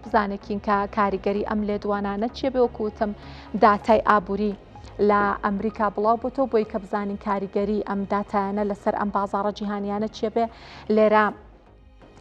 بزانێکین کە کاریگەری ئەم لێدوانانە چیە بێ وەکوتم داتای ئابووری لە ئەمریکا بڵاو بۆتەوە بۆی کە بزانین کاریگەری ئەم داتایانە لەسەر ئەم بازاڕە جیهانیانە چیە بێ لێرە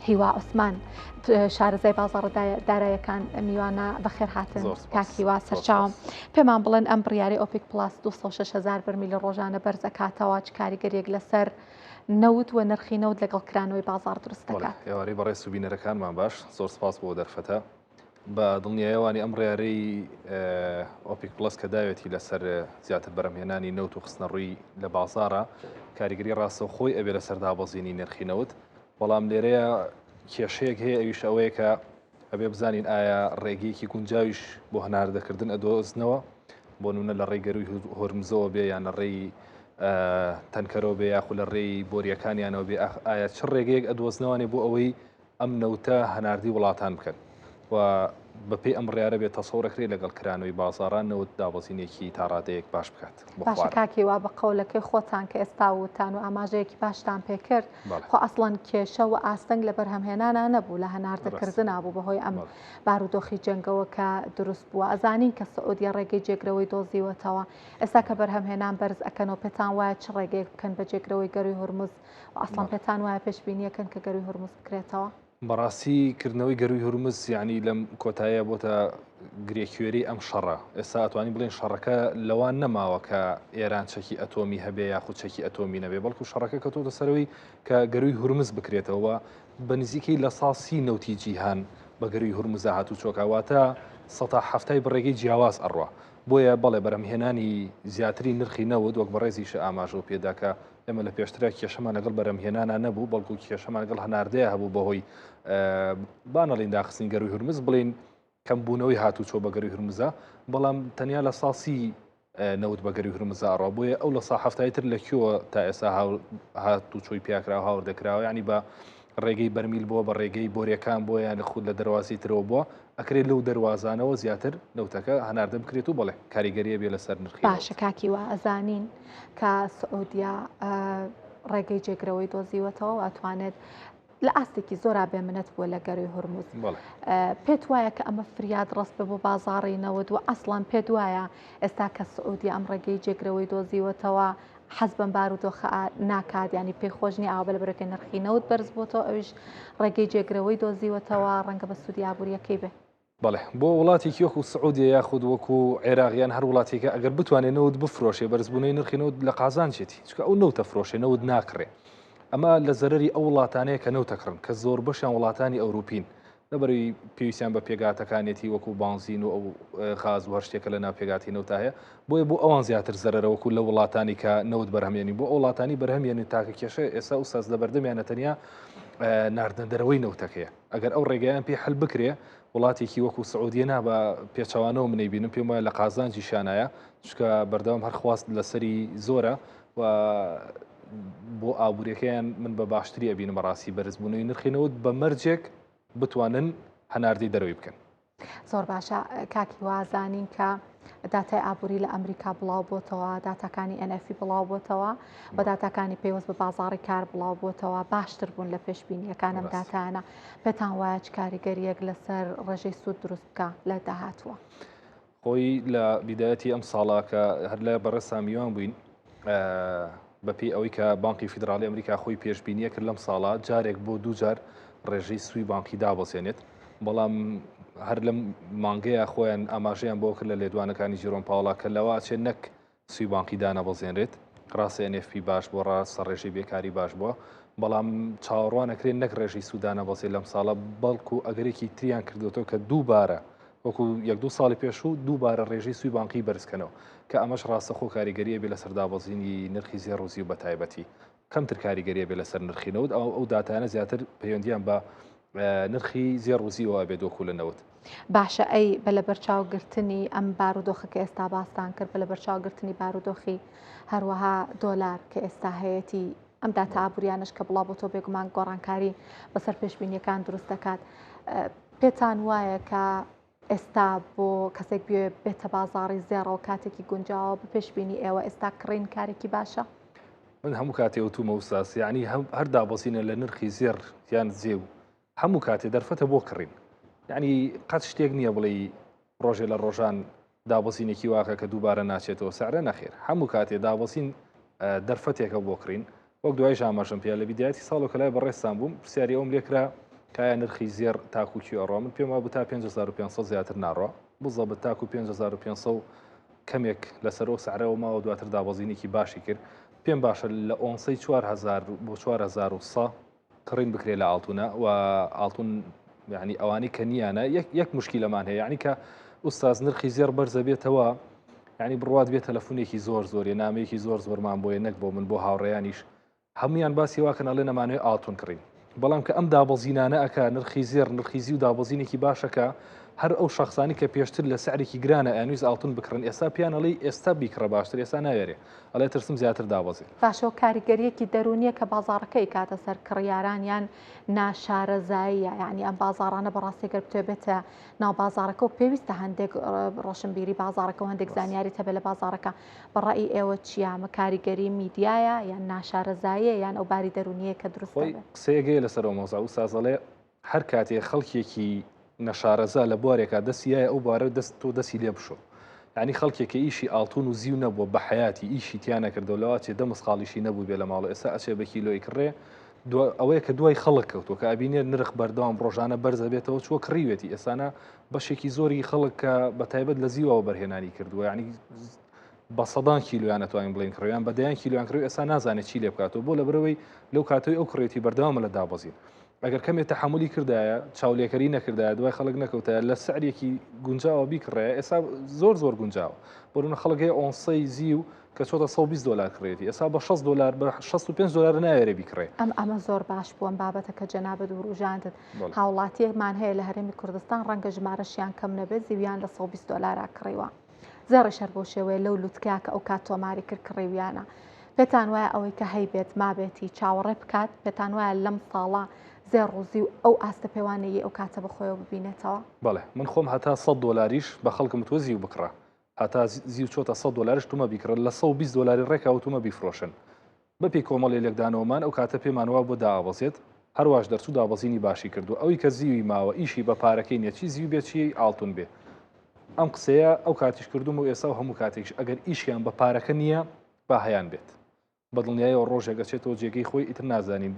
هیوا عوسمان شارەزای بازاڕە داراییەکان میوانە بەخێر هاتن کاکیوا سەرچاوم پێمان بڵێن ئەم بڕیاری ئۆپیک پلاس 260,000 بەرمیل لە ڕۆژانە بەرزەکاتەوە چ کاریگەریەک لەسەر نەوت و نرخی نەوت لەگەڵ کرانەوەی بازار دروست دەکات. ئێوارەی بەڕێز سوبینەرەکانمان باش زۆر سپاس بۆ دەرفەتە بە دڵنیایەوانی ئەم ڕێارەی ئۆپیک پلس کە داوێتی لەسەر زیاتر بەرهەمهێنانی نەوت و خستنە ڕووی لە بازارە کاریگەری ڕاستە خۆی ئەبێ لەسەر دابەزینی نرخی نەوت بەڵام لێرەیە کێشەیەک هەیە ئەویش ئەوەیە کە ئەبێ بزانین ئایا ڕێگەیەکی گونجاویش بۆ هەناردەکردن ئەدۆزنەوە بۆ نونە لە ڕێی گەروی هۆرمزەوە بێ یان لە ڕێی تەنکەرەوە بێ یاخو لە ڕێی بۆریەکانیانەوە بێ ئایا چ ڕێگەیەک ئەدۆزنەوەی بۆ ئەوەی ئەم نەوتە هەناردی وڵاتان بکەن و بەپێی ئەم ڕێارە بێت تەسەورەکرێ لەگەڵ کرانەوەی بازاڕان نەوت دابەزینێکی تا ڕادەیەک باش بکات. باشە کاکیوا بە قەولەکەی خۆتان کە ئێستا وتان و ئاماژەیەکی باشتان پێکرد خۆ ئەسڵەن کێشە و ئاستەنگ لە بەرهەمهێنانە نەبوو لە هەناردەکردنا بوو بەهۆی ئەم بارودۆخی جەنگەوە کە دروست بووە ئەزانین کە سعودیە ڕێگەی جێگرەوەی دۆزیوەتەوە ئێستا کە بەرهەمهێنان بەرز ئەکەنەوە پێتان وایە چ ڕێگەیەک بکەن بە جێگرەوەی گەروی هورمز و ئەسڵەن پێتان وایە پێشبینیەکەن کە گەروی هورمز بکرێتەوە؟ بەڕاستی کردنەوەی گەروی هورمز یعنی لەم کۆتاییە بۆتە گرێکوێری ئەم شەڕە ئێستا ئەتوانین بڵێن شەڕەکە لەوان نەماوە کە ئێران چەکی ئەتۆمی هەبێ یاخود چەکی ئەتۆمی نەبێ بەڵکو شەڕەکە کە تۆ دەسەرەوەی کە گەروی هورمز بکرێتەوە بە نزیکەی لە ساسی نەوتی جیهان بە گەروی هورمزە هاتوو چۆکاواتە 170 بڕێگەی جیاواز ئەڕوا بۆیە بەڵێ بەرهەمهێنانی زیاتری نرخی نەوت وەک بەڕێزیشە ئاماژە پێداکە ئێمە لە پێشترا کێشەمان لەگەڵ بەرهەمهێنانە نەبوو بەڵکو کێشەمان لەگەڵ هەناردەیە هەبوو بەهۆی بانەڵین داخستنی گەروی هورمز بڵین کەمبوونەوەی هاتوو چۆ بە گەروی هورمزە بەڵام تەنیا لە ساسی نەوت بە گەروی هورمزە ئەڕوا بۆیە ئەو لە ساحەفتایی تر لەکوێوە تا ئێستا هاتوو چۆی پیاکراوە هاوردەکراوە ینی بە ڕێگەی بەرمیل بووە بە ڕێگەی بۆریەکان بۆ یان لە خود لە دەواازی ترەوە بووە ئەکرێت لەو دەواازانەوە زیاتر نەوتەکە هەناردە بکرێت و بڵێ کاریگەریە بێ لەسەر نرخی. باشە کاکیوە ئەزانین کە سعودیا ڕێگەی جێگرەوەی دۆزیوەتەوە ئەتوانێت لە ئاستێکی زۆرا بێ منەت بووە لە گەروی هورمز پێت وایە کە ئەمە فریاد ڕست بە بۆ بازاڕی نەوت و ئەسڵان پێت وایە ئێستا کە سعودیا ئەم ڕێگەی جێگرەوەی دۆزیوەتەوە حەز بەم بارودۆخە ناکات ینی پێی خۆشنی ئاوا بە لەبەرەکەی نرخی نەوت بەرز بۆتەوە ئەویش ڕێگەی جێگرەوەی دۆزیوەتەوە ڕەنگە بە سوودی ئابوووریەکەی بێ. بەڵێ بۆ وڵاتێکی وەکو سعودیە یاخود وەکو عێراقیان هەر وڵاتێکە ئەگەر بتوانێت نەوت بفرۆشێ بەرزبوونەی نرخی نەوت لە قازان چێتی چکە ئەو نەوتە فرۆشێ نەوت ناکڕێ ئەمە لە زەرری ئەو وڵاتانەیە کە نەوتەکڕن کە زۆر بەشیان وڵاتانی ئەوروپین لەبەری پێویستیان بە پێگاتەکانێتی وەکو بانزین و ئەو غاز و هەر شتێکە لە ناو پێگاتی نەوت هەیە بۆیە بۆ ئەوان زیاتر زەرەرەوەکو لە وڵاتانی کە نەوت بەرهەمێنی بۆ ئەو وڵاتانی بەرهەمێنی تاکە کێشە ئێستا و ساز لە بەردەمیانە تەنیا ناردەندەرەوەی نەوتەکەیە ئەگەر ئەو ڕێگەیان پێ حل بکرێ وڵاتێکی وەکو سعودیە نا بە پێچەوانەوە منەی بینم پێم وایە لە قازانجی شانایە چکە بەردەوام هەر خواست لەسەری زۆرە و بۆ ئابوووریەکەیان من بە باشتری ئەبینم بەڕاستی بەرزبوونەوەی نرخینەوت بە مەرجێک بتوانن هەناردی دەروی بکەن. زۆر باشە کاکی وازانین کە داتای ئابووری لە ئەمریکا بڵاو بۆتەوە داتاکانی NF بڵاو بۆتەوە و داتاکانی پێوەست بە بازاڕی کار بڵاو بۆتەوە باشتر بوون لە پێشبینیەکانم داتانە پێتان وایە چ کاریگەریەک لەسەر ڕێژەی سوود دروست بکە لە داهاتووە. خۆی لە بیدایەتی ئەم ساڵا کە هەر لە بەڕێسا میوان بووین بەپی ئەوەی کە بانکی فیدرالی ئەمریکا خۆی پێشبینیە کرد لەم ساڵا جارێک بۆ دوو جار ڕێژەی سووی بانکی دابەزێنێت بەڵام هەر لەم مانگەیە خۆیان ئاماژەیان بۆ کرد لە لێدوانەکانی ژیرۆن پاوڵا کە لەوە چێت نەک سووی بانکی دانەبەزێنرێت ڕاستە NFP باش بۆ ڕاستە ڕێژەی بێکاری باش بووە بەڵام چاوەڕوانەکرێت نەک ڕێژەی سوودانە بەزێ لەم ساڵە بەڵکو ئەگەرێکی تریان کردوەوە کە دووبارە وەکو یەک دوو ساڵی پێشوو دووبارە ڕێژەی سووی بانکی بەرزکەنەوە کە ئەمەش ڕاستەخۆ کاریگەریە بێ لەسەر دابەزینی نرخی زێڕوزی و بە تایبەتی کەمتر کاریگەریە بێ لەسەر نرخینەوت ئەو داتانە زیاتر پەیوەندیان بە نرخی زێڕوزیەوە بێ دۆکو لەنەوت. باشە ئەی بە لە بەرچاوگرتنی ئەم بارودۆخە کە ئێستا باستان کرد بە لە بەرچاوگرتنی بارودۆخی هەروەها دۆلار کە ئێستا هەیەی ئەم داتا ئابوووریانش کە بڵاو بۆ تۆ بێگومان گۆڕانکاری بەسەر پێشبینیەکان دروست دەکات پێتان وایە کە ئێستا بۆ کەسێک بێ بێتە بازاڕی زێڕەوە کاتێکی گونجاوە بە پێشبینی ئێوە ئێستا کڕین کارێکی باشە؟ من هەموو کاتێ وتومە وساس یعنی هەر دابەزینە لە نرخی زێر یان زێو هەموو کاتێ دەرفەتە بۆ کڕین یعنی قەت شتێک نییە بڵێ ڕۆژێ لە ڕۆژان دابەزینێکی واکە کە دووبارە ناچێتەوە سعرە نەخێر هەموو کاتێ دابەزین دەرفەتێکە بۆ کڕین وەک دوای ژامەژم پێ لە بیدایەتی ساڵۆکە لای بەڕێستان بووم پرسیاری ئەوم لێکرا کایە نرخی زێر تاکوکی ئەڕۆ من پێم وابوو تا 5500 زیاتر ناڕۆ بزە بە تاکو 5500 کەمێک لەسەرەوە سعرەوە ماوە دواتر دابەزینێکی باشی کرد پێم باشە لە ئۆنسەی 4000 بۆ 4100 کڕین بکرێت لە ئاڵتونە و ئاڵتون یعنی ئەوانی کە نیانە یەک مشکیلەمان هەیە یعنی کە ئوستاز نرخی زێر بەرزە بێتەوە یعنی بڕوات بێت تەلەفۆنێکی زۆر نامەیەکی زۆرمان بۆیە نەک بۆ من بۆ هاوڕێیانیش هەمویان باسی واکەن ئەڵێ نەمانوێت ئاڵتون کڕین بەڵام کە ئەم دابەزینانە ئەکا نرخی زێر نرخیزی و دابەزینێکی باشەکە هەر ئەو شخصانی کە پێشتر لە سعرێکی گرانە ئەنویز ئاڵتون بکڕن ئێستا پیانەڵی ئێستا بیکڕە باشتر ئێستا ناوێرێ ئەڵێ ترسم زیاتر دابەزێ باشەوە کاریگەریەکی دەرونیە کە بازاڕەکەی کاتە سەر کڕیارانیان ناشارەزاییە یعنی ئەم بازارانە بەڕاستی گەر بتوێ بێتە ناو بازارەکە و پێویستە هەندێک ڕۆشنبیری بازارەکە و هەندێک زانیاری هەبێت لە بازارەکە بەڕای ئێوە چیە کاریگەری میدیایە یان ناشارەزاییە یان ئەو باری دەرونیە کە دروست قسەیەگەیە لەسەرەوە مۆزا و سازەڵێ هەر کاتێ خەڵکێکی نەشارەزا لە بوارێکە دەستیایە ئەو بارە تۆ دەستی لێ بشۆ یعنی خەڵکێکە ئیشی ئاڵتون و زیو نەبووە بە حیاتی ئیشی تیانە کردەوەلەوە چێ دەمەسقاڵیشی نەبوو بێ لە ماڵ ئێستا ئەچێ بە کیلۆی کڕێ ئەوەیە کە دوای خەڵک کەوتۆ کە ئەبینێت نرخ بەردەوام ڕۆژانە بەرزە بێتەوە چوە کڕیوێتی ئێسانە بەشێکی زۆری خەڵک کە بە تایبەت لە زیوەوە بەرهێنانی کردووە یعنی بە سەدان کیلویان نەتوانین بڵین کڕیان بە دەیان کیلویان کڕی ئێستا نازانێت چی لێ بکاتەوە بۆ لە برەوەی لەو کاتەوەی ئەو کڕێتی بەردەوامە لە دابەزین ئەگەر کەمێت تەحملی کردایە چاولێکەری نەکردایە دوای خەڵک نەکەوتایە لە سعرێکی گونجاوە بیکڕێ ئێستا زۆر گونجاوە بۆرونە خەڵگەی ئۆنسەی زی و کە چۆتە 120 دلار کڕێتی ئێستا بە 6 دلار بە 65 دلار ناوێرە بیکڕێ ئەمە زۆر باش بووم بابەتە کە جەنابەت وروژاندت هاوڵاتیەکمان هەیە لە هەرێمی کوردستان ڕەنگە ژمارەشیان کەم نەبێت زیویان لە 120 دلار کڕیوە زێڕی شەر بۆ شێوەیە لەو لوتکا کە ئەو کات تۆماری کرد کڕیویانە پێتان وایە ئەوەی کە هەیبێت مابێتی چاوەڕێ بکات پێتان وایە لەم ساڵە زێر ڕوزی و ئەو ئاستە پێوانەیە ئەو کاتە بەخۆیەوە ببینێتەوە بەڵێ من خۆم هەتا 100 دلاریش بە خەڵکم تۆ زیو بکڕە هەتا زیو چۆتە 100 دلارش تومە بیکڕن لە 120 دلاری ڕێکاوتومە بیفرۆشن بەپی کۆمەڵی لێکدانەوەمان ئەو کاتە پێمانوا بۆ داوەزێت هەروەش دەرچوو دابەزینی باشی کردو ئەوی کە زیوی ماوە ئیشی بە پارەکەی نێچی زیو بێچی ئاڵتون بێ ئەم قسەیە ئەو کاتیش کردوم و ئێستا و هەموو کاتێکش ئەگەر ئیشیان بە پارەکە نییە با هەیان بێت بەدڵنیایەوە ڕۆژێکە چێتەوە جێگەی خۆی ئیتر نازانین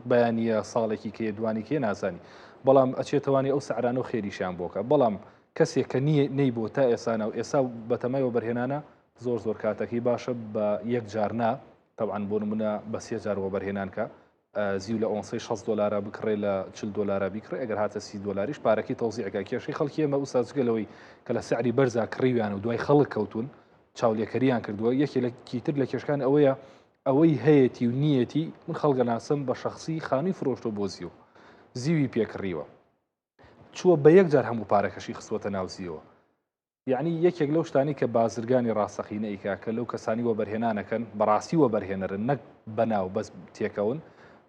بەیانە ساڵێکی کێ دوانی کێ نازانی بەڵام ئەچێتوانی ئەو سعرانە و خێریشیان بۆکە بەڵام کەسێک کە نەی بۆ تا ئێسانە و ئێستا بەتەمایەوە بەرهێنانە زۆر کاتەکەی باشە بە یەک جارنا تەبعاً بۆ نمونە بە 3 جارەوە بەرهێنانکە زیو لە ئۆنسەی 6 دلار بکڕێ لە 40 دلار بیکڕێ ئەگەر هاتە 30 دلاریش پارەکەی تەوزیعەکە کێشەی خەڵکی ئەمە ئوستازگەلەوەی کە لە سعری بەرزا کڕیویان و دوای خەڵک کەوتون چاولێکەریان کردووە یەکێکیتر لە کێشەکان ئەوەیە ئەوەی هەیەی و نیەتی من خەڵگە ناسم بە شخصی خانی فرۆشتۆ بۆ زیوی پێکڕیوە چووە بە یەک جار هەموو پارەکەشی خستوەتە ناو زیوە یعنی یەکێک لەو شتانی کە بازرگانی ڕاستەقینەیکا کە لەو کەسانی وە بەرهێنانەکەن بەڕاستی وە بەرهێنەرن نەک بەناو بەس تێکەون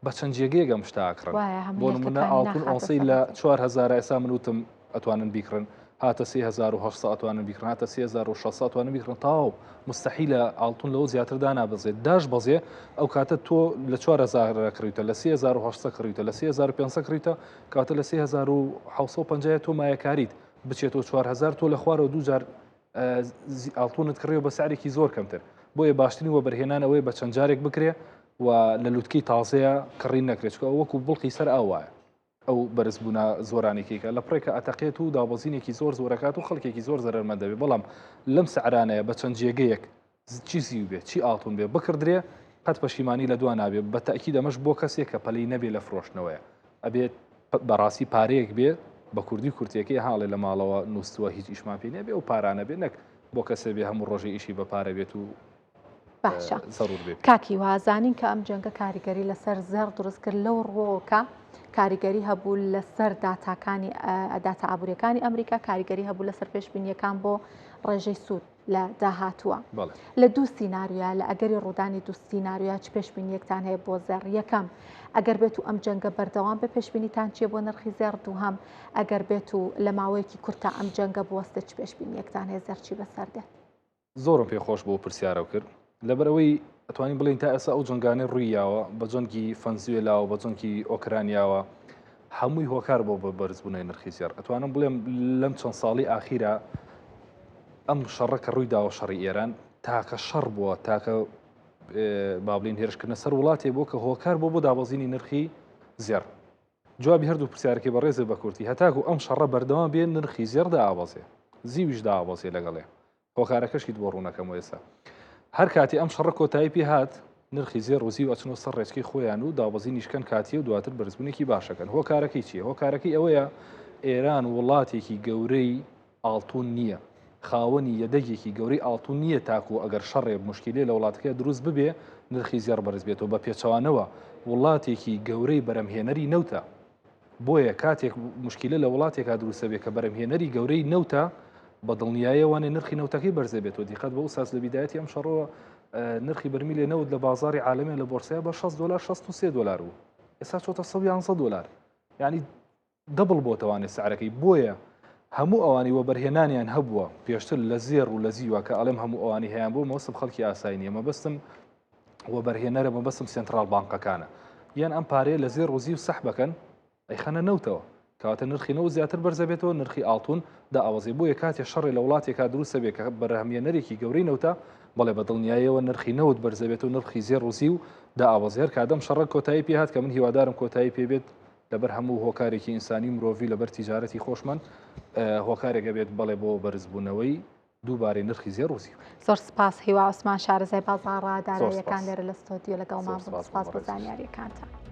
بە چەند جێگەیەک ئەم شتاکڕن بۆ نمونە ئاڵتون ئۆنسەی لە 4000 ئێستا من وتم ئەتوانن بیکڕن هاتە 3800 ئەتوانن بیکڕن هاتە 3600 ئەتوانن بیکڕن تاو مستحیلە ئاڵتون لەوە زیاتر دانابەزێت داش بەزێ ئەو کاتە تۆ لە 4000 کڕیتە لە 3800 کڕیتە لە 3500 کڕیتە کاتە لە 3750 تۆ مایەکاریت بچێتەوە 4000 تۆ لە خوارەوە دووجار ئاڵتونت کڕێەوە بە سعرێکی زۆر کەمتر بۆیە باشترین وە بەرهێنانەوەی بە چەند جارێک بکرێ و لە لوتکەی تازەیە کڕین نەکرێت وەکو بڵقی سەر ئاوایە ئەو بەرزبوونا زۆرانێکیکە لە پڕێکە ئەتەقێت و دابەزینێکی زۆرەکات و خەڵکێکی زۆر زەرمە دەبێت بەڵام لەم سەعرانەیە بە چەند جێگەیەک چی زیو بێت چی ئاڵتون بێ بکردرێ قەت پەشیمانی لە دوان نابێت بە تاکی دەمەش بۆ کەسێک کە پەلەی نەبێت لە فرۆشتنەوەیە ئەبێت بەڕاستی پارەیەک بێت بە کوردی کورتەکەی حاڵێ لە ماڵەوە نووسوە هیچ ئیشمان پێ نەبێ و پارانە بێت نەک بۆ کەسێ بێ هەموو ڕۆژی ئیشی بە پارە بێت و باشە کاکی وازانین کە ئەم جەنگە کاریگەری لەسەر زەر دروست کرد لەو ڕۆکە کاریگەری هەبوو لەسەر داتاکانی داتا ئابوووریەکانی ئەمریکا کاریگەری هەبوو لەسەر پێشبینیەکان بۆ ڕێژەی سوود لە داهاتووە لە دوو سیناریوە لە ئەگەری ڕوودانی دوو سیناریوە چ پێشبینیەکتان هەیە بۆ زەر یەکەم ئەگەر بێت و ئەم جەنگە بەردەوام بە پێشبینیتان چیە بۆ نرخی زێر دووهەم ئەگەر بێت و لە ماوەیەکی کورتە ئەم جەنگە بوەستە چ پێشبینیەکتان هەیە زەرچی بەسەر دێت زۆرم پێخۆش بۆ پرسیارە کرد لەبەرەوەی ئەتوانین بڵین تا ئێستا ئەو جنگانەی ڕوویاوە بە جەنگی فەنزوێلاوە بە جەنگی ئۆکرانیاوە هەمووی هۆکار بۆ بەرزبوونەوەی نرخی زێڕ. ئەتوانم بڵێم لەم چەند ساڵی ئاخیرە ئەم شەڕە کە ڕووی داوە شەڕی ئێران تاکە شەڕ بووە تاکە با بڵین هێرشکردنە سەر وڵاتێ بۆ کە هۆکار بۆ دابەزینی نرخی زێڕ. جوابی هەردوو پرسیارەکەی بە ڕێزە بە کورتی هەتاکو ئەم شەڕە بەردەوام بێن نرخی زێڕ دابەزێ زیویش دابەزێ لەگەڵێ هۆکارەکەشیت بۆ ڕوونەکەم ئێستا هەر کاتی ئەم شەڕە کۆتایی پێ هات نرخی زێڕ و زیو ئەچنەوە سەر ڕێچکەی خۆیان و دابەزینیشکەن کاتی و دواتر بەرزبوونێکی باشەکەن. هۆکارەکەی چییە؟ هۆکارەکەی ئەوەیە ئێران وڵاتێکی گەورەی ئاڵتون نییە، خاوەنی یەدەگێکی گەورەی ئاڵتون نییە تاکو ئەگەر شەڕێ مشکلێ لە وڵاتەکە دروست ببێ نرخی زێڕ بەرز بێتەوە. بە پێچەوانەوە وڵاتێکی گەورەی بەرەمهێنەری نەوتە، بۆیە کاتێک مشکلە لە وڵاتێکا دروستە بێ کە بەرەمهێنەری گەورەی نەوتە بە دڵنیایەوانێ نرخی نەوتەکەی بەرزە بێتەوە. دیقەت بە ئوساس لە بیدایەتی ئەم شەڕەوە نرخی بەرمیلێ نەوت لە بازاری عالەمێ لە بۆرسەیە بە $6 $63 بوو، ئێستا چۆتە $111. یعنی دەبڵ بۆتەوانێت سعرەکەی. بۆیە هەموو ئەوانی وەبەرهێنانیان هەبووە پێشتر لە زێڕ و لە زیوە کە ئەڵێم هەموو ئەوانی هەیەیان بۆ مەوەسم خەڵکی ئاسایی نییە، مەبەستم وەبەرهێنەرە مەبەستم سنترال بانکەکانە یان ئەم پارەیە لە زێڕ و زیو سەح بکەن ئەیخەنە نەوتەوە کەواتە نرخی نەوت زیاتر بەرزە بێتەوە نرخی ئاڵتون دائەوەزێ. بۆیە کاتێ شەڕی لە وڵاتێکا دروستە بێت کە بەرهەمهێنەرێکی گەورەی نەوتە بەڵێ بە دڵنیاییەوە نرخی نەوت بەرزە بێتەوە نرخی زێڕ و زیو دائەوەزێر کادەم شەڕە کۆتایی پێ هات کە من هیوادارم کۆتایی پێبێت لەبەر هەموو هۆکارێکی ئینسانی مرۆڤی لەبەر تیجارەتی خۆشمان هۆکارێکە بێت بەڵێ بۆ بەرزبوونەوەی دووبارەی نرخی زێڕ و زیو. زۆر سپاس هیوا عوسمان شارەزای بازاڕ داراییەکان لێرە لە ستۆدیۆ لەگەڵمان بوون. سپاس بۆ زانیاریەکانتان.